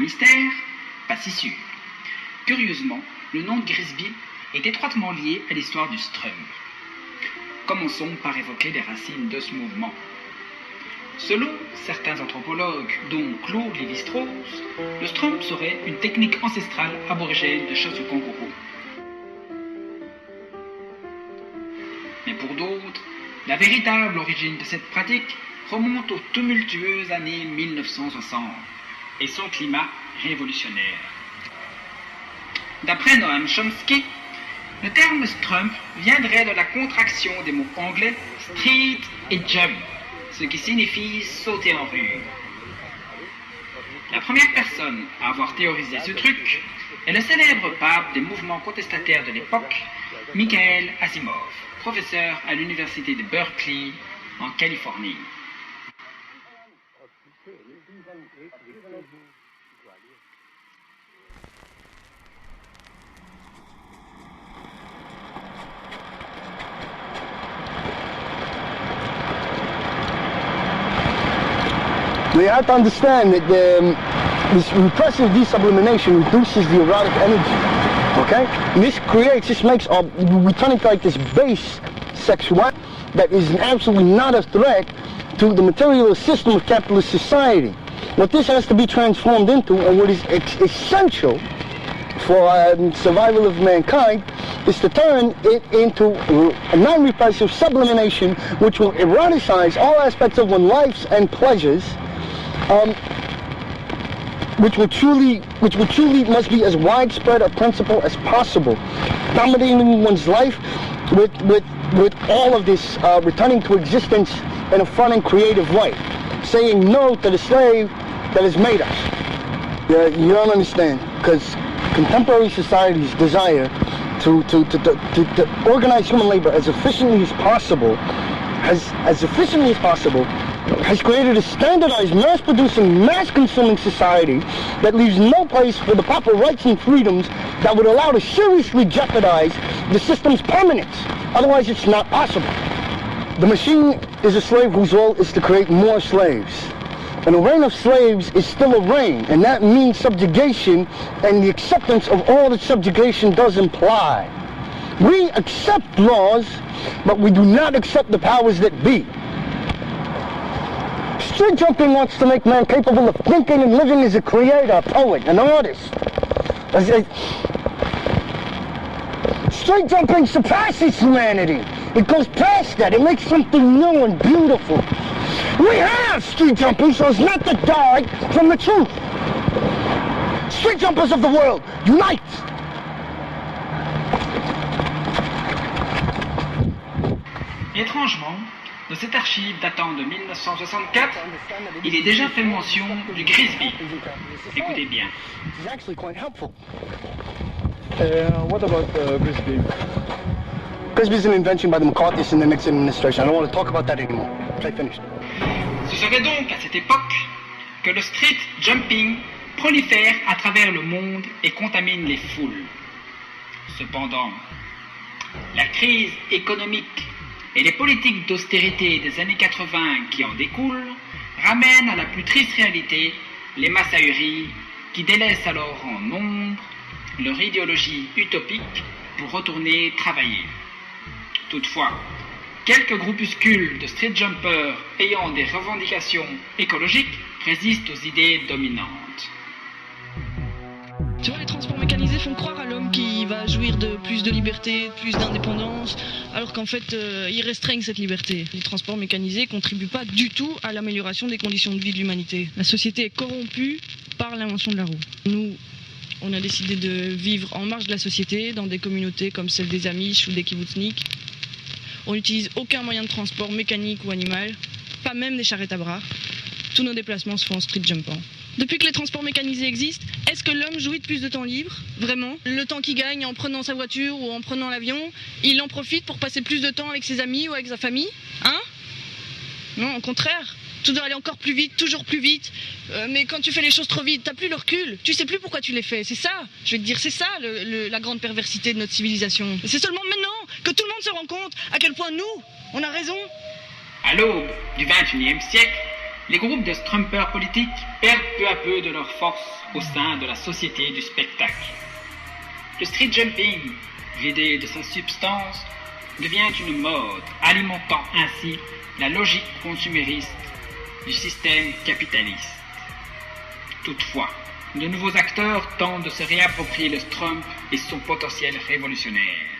mystère, pas si sûr. Curieusement, le nom de Grisby est étroitement lié à l'histoire du Strump. Commençons par évoquer les racines de ce mouvement. Selon certains anthropologues, dont Claude Lévi-Strauss, le Strump serait une technique ancestrale aborigène de chasse au kangourou. Mais pour d'autres, la véritable origine de cette pratique remonte aux tumultueuses années 1960 et son climat révolutionnaire. D'après Noam Chomsky, le terme Strump viendrait de la contraction des mots anglais street et jump, ce qui signifie sauter en rue. La première personne à avoir théorisé ce truc est le célèbre pape des mouvements contestataires de l'époque, Michael Asimov, professeur à l'université de Berkeley, en Californie. We have to understand that this repressive desublimation reduces the erotic energy, okay? And this makes we turn into like this base sexuality that is absolutely not a threat to the materialist system of capitalist society. What this has to be transformed into, and what is essential for survival of mankind, is to turn it into a non-repressive sublimation which will eroticize all aspects of one's lives and pleasures, which will truly must be as widespread a principle as possible, dominating one's life with all of this returning to existence in a fun and creative way, saying no to the slave that has made us. Yeah, you don't understand, because contemporary society's desire to organize human labor as efficiently as possible has created a standardized, mass-producing, mass-consuming society that leaves no place for the proper rights and freedoms that would allow to seriously jeopardize the system's permanence. Otherwise, it's not possible. The machine is a slave whose role is to create more slaves. And a reign of slaves is still a reign, and that means subjugation and the acceptance of all that subjugation does imply. We accept laws, but we do not accept the powers that be. Street jumping wants to make man capable of thinking and living as a creator, a poet, an artist. Street jumping surpasses humanity. It goes past that. It makes something new and beautiful. We have street jumping so as not to die from the truth. Street jumpers of the world, unite! Étrangement, dans cette archive datant de 1964, il est déjà fait mention du Grisby. Écoutez bien. What about Grisby? Grisby is an invention by the McCarthy's in the Nixon administration. I don't want to talk about that anymore. Okay, finished. Ce serait donc à cette époque que le street jumping prolifère à travers le monde et contamine les foules. Cependant, la crise économique et les politiques d'austérité des années 80 qui en découlent ramènent à la plus triste réalité les masses ahuries qui délaissent alors en nombre leur idéologie utopique pour retourner travailler. Toutefois, quelques groupuscules de street jumpers ayant des revendications écologiques résistent aux idées dominantes. Tu vois, les transports mécanisés font croire à l'homme qu'il va jouir de plus de liberté, de plus d'indépendance, alors qu'en fait, ils restreignent cette liberté. Les transports mécanisés ne contribuent pas du tout à l'amélioration des conditions de vie de l'humanité. La société est corrompue par l'invention de la roue. Nous, on a décidé de vivre en marge de la société, dans des communautés comme celle des Amish ou des kibbutzniks. On n'utilise aucun moyen de transport mécanique ou animal, pas même des charrettes à bras. Tous nos déplacements se font en street jumpant. Depuis que les transports mécanisés existent, est-ce que l'homme jouit de plus de temps libre? Vraiment? Le temps qu'il gagne en prenant sa voiture ou en prenant l'avion, il en profite pour passer plus de temps avec ses amis ou avec sa famille? Hein? Non, au contraire. Tout doit aller encore plus vite, toujours plus vite. Mais quand tu fais les choses trop vite, t'as plus le recul. Tu sais plus pourquoi tu les fais. C'est ça, je vais te dire, c'est ça la grande perversité de notre civilisation. C'est seulement maintenant que tout le monde se rend compte à quel point nous, on a raison. À l'aube du XXIe siècle, Les groupes de strumpeurs politiques perdent peu à peu de leur force au sein de la société du spectacle. Le street jumping, vidé de sa substance, devient une mode, alimentant ainsi la logique consumériste du système capitaliste. Toutefois, de nouveaux acteurs tentent de se réapproprier le strump et son potentiel révolutionnaire.